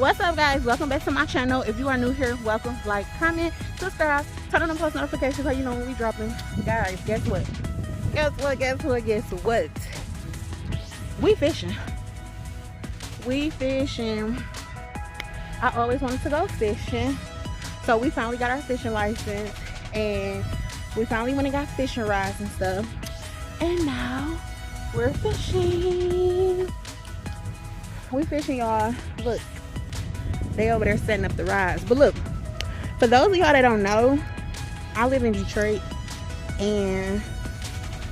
What's up, guys? Welcome back to my channel. If you are new here, welcome. Like, comment, subscribe, turn on the post notifications so you know when we dropping. Guys, guess what? Guess what? We fishing. I always wanted to go fishing, so we finally got our fishing license, and we finally went and got fishing rods and stuff, and now we're fishing. We fishing, y'all. Look, they over there setting up the rods. But look, for those of y'all that don't know, I live in Detroit, and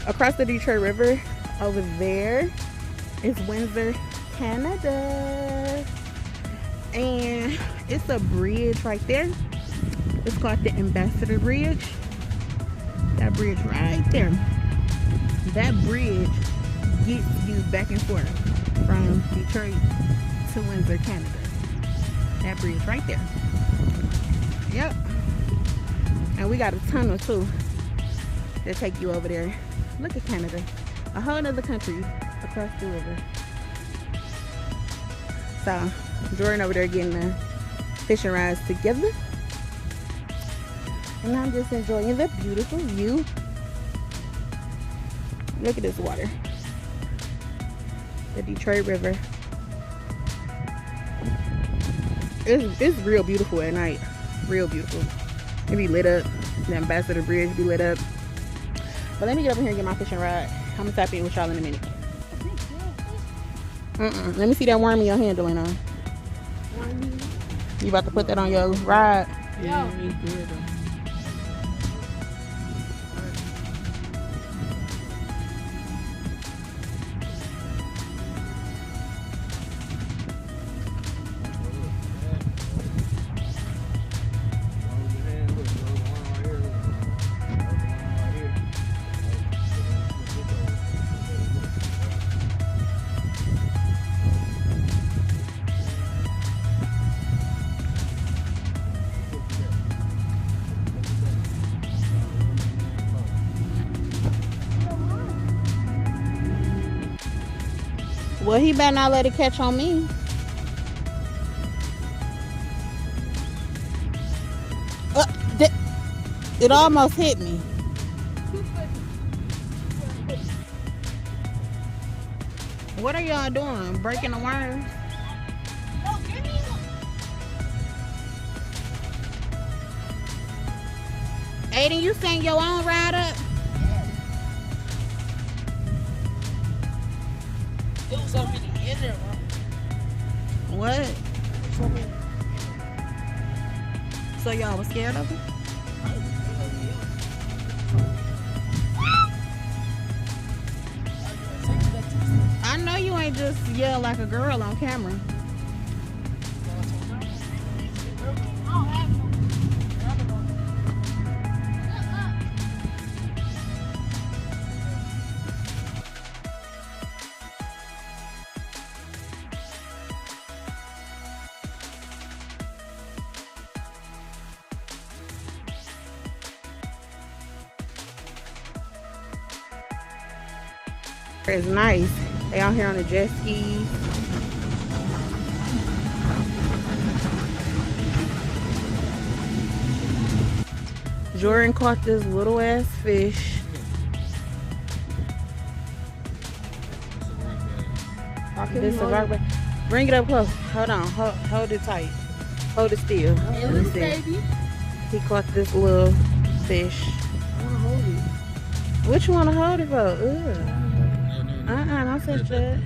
across the Detroit River over there is Windsor, Canada, and it's a bridge right there. It's called the Ambassador Bridge. That bridge right there, that bridge gets you back and forth from Detroit to Windsor, Canada. That bridge right there. Yep. And we got a tunnel too to take you over there. Look at Canada, a whole other country across the river. So Jordan over there getting the fishing rods together, and I'm just enjoying the beautiful view. Look at this water, the Detroit River. It's real beautiful at night, real beautiful. It be lit up, the Ambassador Bridge be lit up. But let me get over here and get my fishing rod. I'm gonna tap in with y'all in a minute. Let me see that worm in your hand doing on. You about to put that on your rod? Yeah. Well, he better not let it catch on me. It almost hit me. What are y'all doing? Breaking the worms? No, give me one. Aiden, you sing your own ride up? It was so many in there, bro. What? So many. So y'all was scared of it? I know you ain't just yell like a girl on camera. It's nice. They out here on the jet skis. Jordan caught this little ass fish. This is a rockback. Bring it up close. Hold on. Hold it tight. Hold it still. Let me see. Baby. He caught this little fish. I want to hold it. What you want to hold it for? Ugh. Don't touch that.